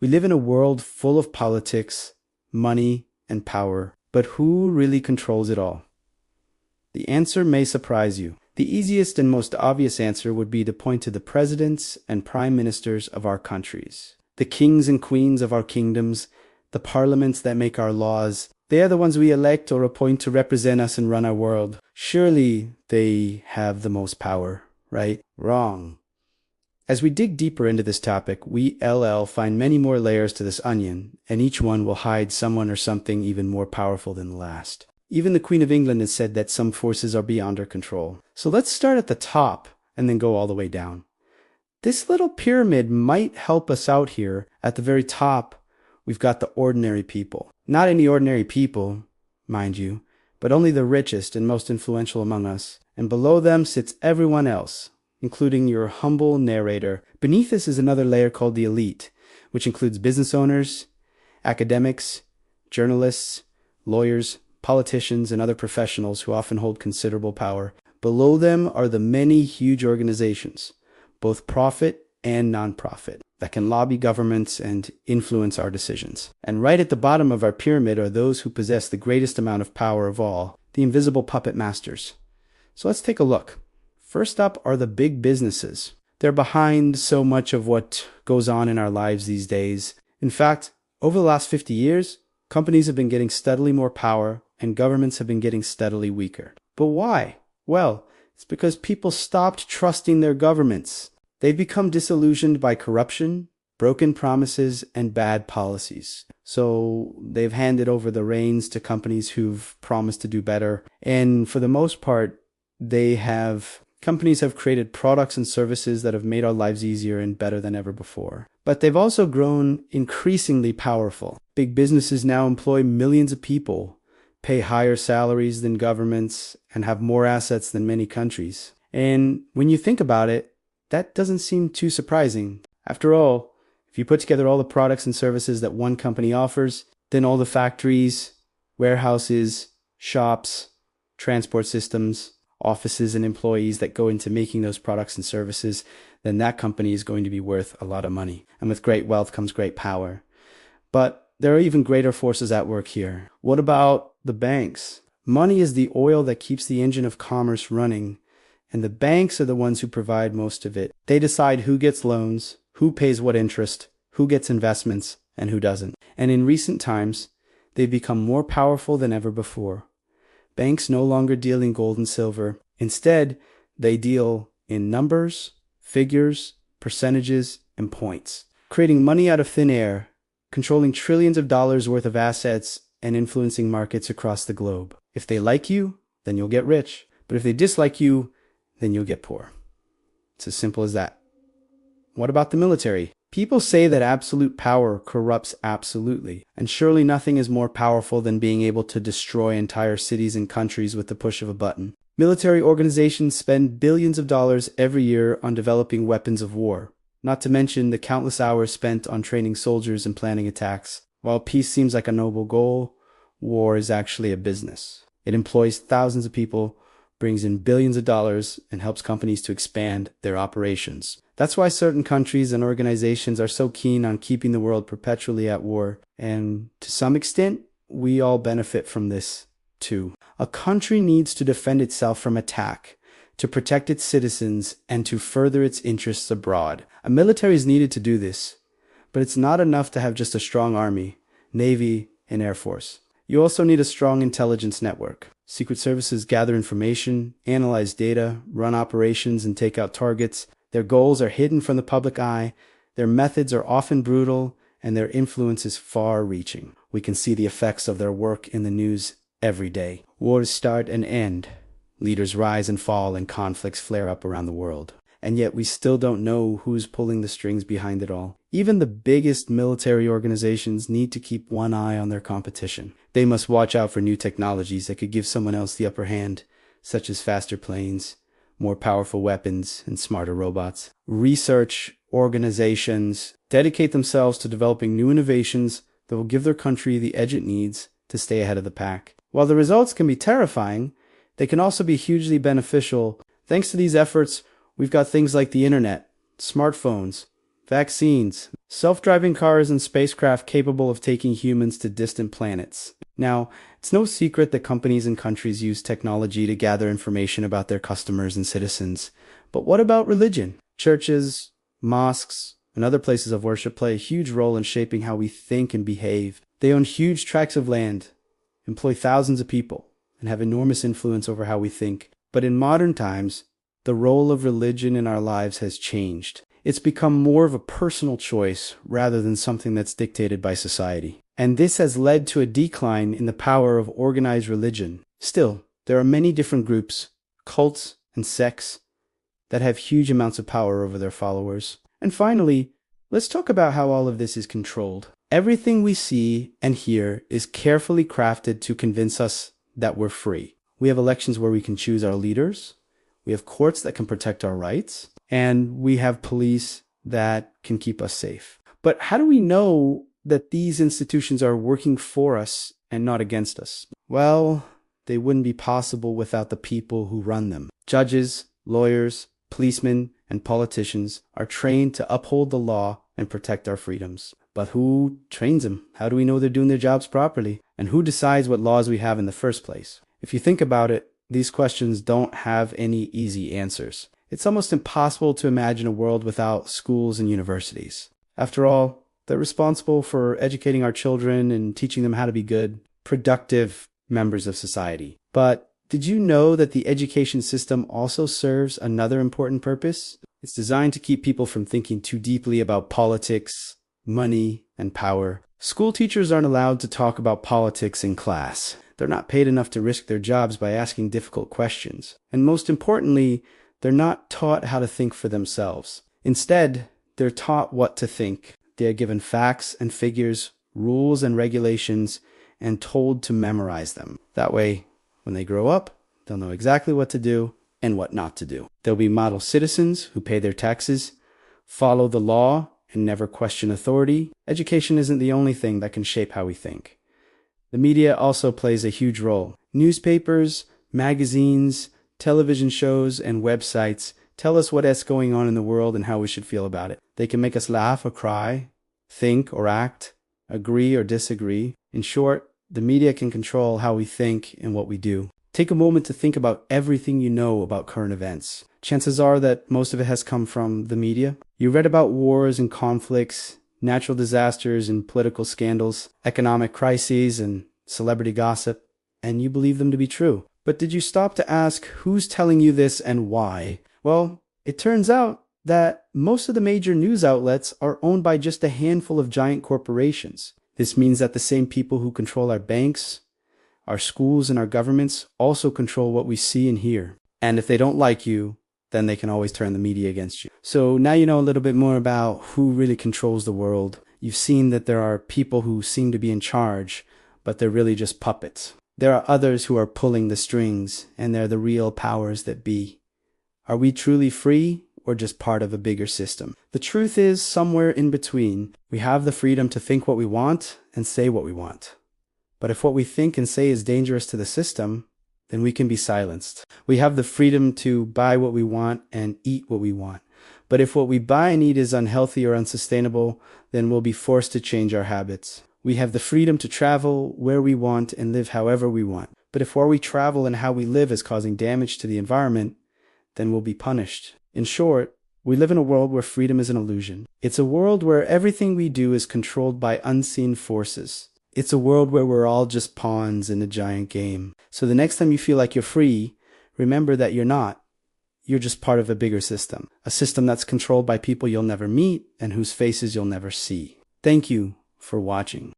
We live in a world full of politics, money, and power. But who really controls it all? The answer may surprise you. The easiest and most obvious answer would be to point to the presidents and prime ministers of our countries. The kings and queens of our kingdoms, the parliaments that make our laws. They are the ones we elect or appoint to represent us and run our world. Surely they have the most power, right? Wrong. As we dig deeper into this topic, we find many more layers to this onion, and each one will hide someone or something even more powerful than the last. Even the Queen of England has said that some forces are beyond her control. So let's start at the top and then go all the way down. This little pyramid might help us out here. At the very top, we've got the ordinary people. Not any ordinary people, mind you, but only the richest and most influential among us. And below them sits everyone else, including your humble narrator. Beneath this is another layer called the elite, which includes business owners, academics, journalists, lawyers, politicians, and other professionals who often hold considerable power. Below them are the many huge organizations, both profit and non-profit, that can lobby governments and influence our decisions. And right at the bottom of our pyramid are those who possess the greatest amount of power of all, the invisible puppet masters. So let's take a look. First up are the big businesses. They're behind so much of what goes on in our lives these days. In fact, over the last 50 years, companies have been getting steadily more power and governments have been getting steadily weaker. But why? Well, it's because people stopped trusting their governments. They've become disillusioned by corruption, broken promises, and bad policies. So they've handed over the reins to companies who've promised to do better. And for the most part, companies have created products and services that have made our lives easier and better than ever before. But they've also grown increasingly powerful. Big businesses now employ millions of people, pay higher salaries than governments, and have more assets than many countries. And when you think about it, that doesn't seem too surprising. After all, if you put together all the products and services that one company offers, then all the factories, warehouses, shops, transport systems, offices, and employees that go into making those products and services, then that company is going to be worth a lot of money. And with great wealth comes great power. But there are even greater forces at work here. What about the banks? Money is the oil that keeps the engine of commerce running, and the banks are the ones who provide most of it. They decide who gets loans, who pays what interest, who gets investments, and who doesn't. And in recent times, they've become more powerful than ever before. Banks no longer deal in gold and silver. Instead, they deal in numbers, figures, percentages, and points, creating money out of thin air, controlling trillions of dollars worth of assets, and influencing markets across the globe. If they like you, then you'll get rich. But if they dislike you, then you'll get poor. It's as simple as that. What about the military? People say that absolute power corrupts absolutely, and surely nothing is more powerful than being able to destroy entire cities and countries with the push of a button. Military organizations spend billions of dollars every year on developing weapons of war, not to mention the countless hours spent on training soldiers and planning attacks. While peace seems like a noble goal, war is actually a business. It employs thousands of people, brings in billions of dollars, and helps companies to expand their operations. That's why certain countries and organizations are so keen on keeping the world perpetually at war. And to some extent, we all benefit from this too. A country needs to defend itself from attack, to protect its citizens, and to further its interests abroad. A military is needed to do this, but it's not enough to have just a strong army, navy, and air force. You also need a strong intelligence network. Secret services gather information, analyze data, run operations, and take out targets. Their goals are hidden from the public eye, their methods are often brutal, and their influence is far-reaching. We can see the effects of their work in the news every day. Wars start and end. Leaders rise and fall, and conflicts flare up around the world. And yet we still don't know who's pulling the strings behind it all. Even the biggest military organizations need to keep one eye on their competition. They must watch out for new technologies that could give someone else the upper hand, such as faster planes, more powerful weapons, and smarter robots. Research organizations dedicate themselves to developing new innovations that will give their country the edge it needs to stay ahead of the pack. While the results can be terrifying, they can also be hugely beneficial. Thanks to these efforts, we've got things like the internet, smartphones, vaccines, self-driving cars and spacecraft capable of taking humans to distant planets. Now, it's no secret that companies and countries use technology to gather information about their customers and citizens. But what about religion? Churches, mosques, and other places of worship play a huge role in shaping how we think and behave. They own huge tracts of land, employ thousands of people, and have enormous influence over how we think. But in modern times, the role of religion in our lives has changed. It's become more of a personal choice rather than something that's dictated by society. And this has led to a decline in the power of organized religion. Still, there are many different groups, cults, and sects that have huge amounts of power over their followers. And finally, let's talk about how all of this is controlled. Everything we see and hear is carefully crafted to convince us that we're free. We have elections where we can choose our leaders. We have courts that can protect our rights. And we have police that can keep us safe. But how do we know that these institutions are working for us and not against us? Well, they wouldn't be possible without the people who run them. Judges, lawyers, policemen, and politicians are trained to uphold the law and protect our freedoms. But who trains them? How do we know they're doing their jobs properly? And who decides what laws we have in the first place? If you think about it, these questions don't have any easy answers. It's almost impossible to imagine a world without schools and universities. After all, they're responsible for educating our children and teaching them how to be good, productive members of society. But did you know that the education system also serves another important purpose? It's designed to keep people from thinking too deeply about politics, money, and power. School teachers aren't allowed to talk about politics in class. They're not paid enough to risk their jobs by asking difficult questions. And most importantly, they're not taught how to think for themselves. Instead, they're taught what to think. They are given facts and figures, rules and regulations, and told to memorize them. That way, when they grow up, they'll know exactly what to do and what not to do. They'll be model citizens who pay their taxes, follow the law, and never question authority. Education isn't the only thing that can shape how we think. The media also plays a huge role. Newspapers, magazines, television shows, and websites tell us what is going on in the world and how we should feel about it. They can make us laugh or cry, think or act, agree or disagree. In short, the media can control how we think and what we do. Take a moment to think about everything you know about current events. Chances are that most of it has come from the media. You read about wars and conflicts, natural disasters and political scandals, economic crises and celebrity gossip, and you believe them to be true. But did you stop to ask who's telling you this and why? Well, it turns out that most of the major news outlets are owned by just a handful of giant corporations. This means that the same people who control our banks, our schools, and our governments also control what we see and hear. And if they don't like you, then they can always turn the media against you. So now you know a little bit more about who really controls the world. You've seen that there are people who seem to be in charge, but they're really just puppets. There are others who are pulling the strings, and they're the real powers that be. Are we truly free, or just part of a bigger system? The truth is somewhere in between. We have the freedom to think what we want and say what we want. But if what we think and say is dangerous to the system, then we can be silenced. We have the freedom to buy what we want and eat what we want. But if what we buy and eat is unhealthy or unsustainable, then we'll be forced to change our habits. We have the freedom to travel where we want and live however we want. But if where we travel and how we live is causing damage to the environment, then we'll be punished. In short, we live in a world where freedom is an illusion. It's a world where everything we do is controlled by unseen forces. It's a world where we're all just pawns in a giant game. So the next time you feel like you're free, remember that you're not. You're just part of a bigger system. A system that's controlled by people you'll never meet and whose faces you'll never see. Thank you for watching.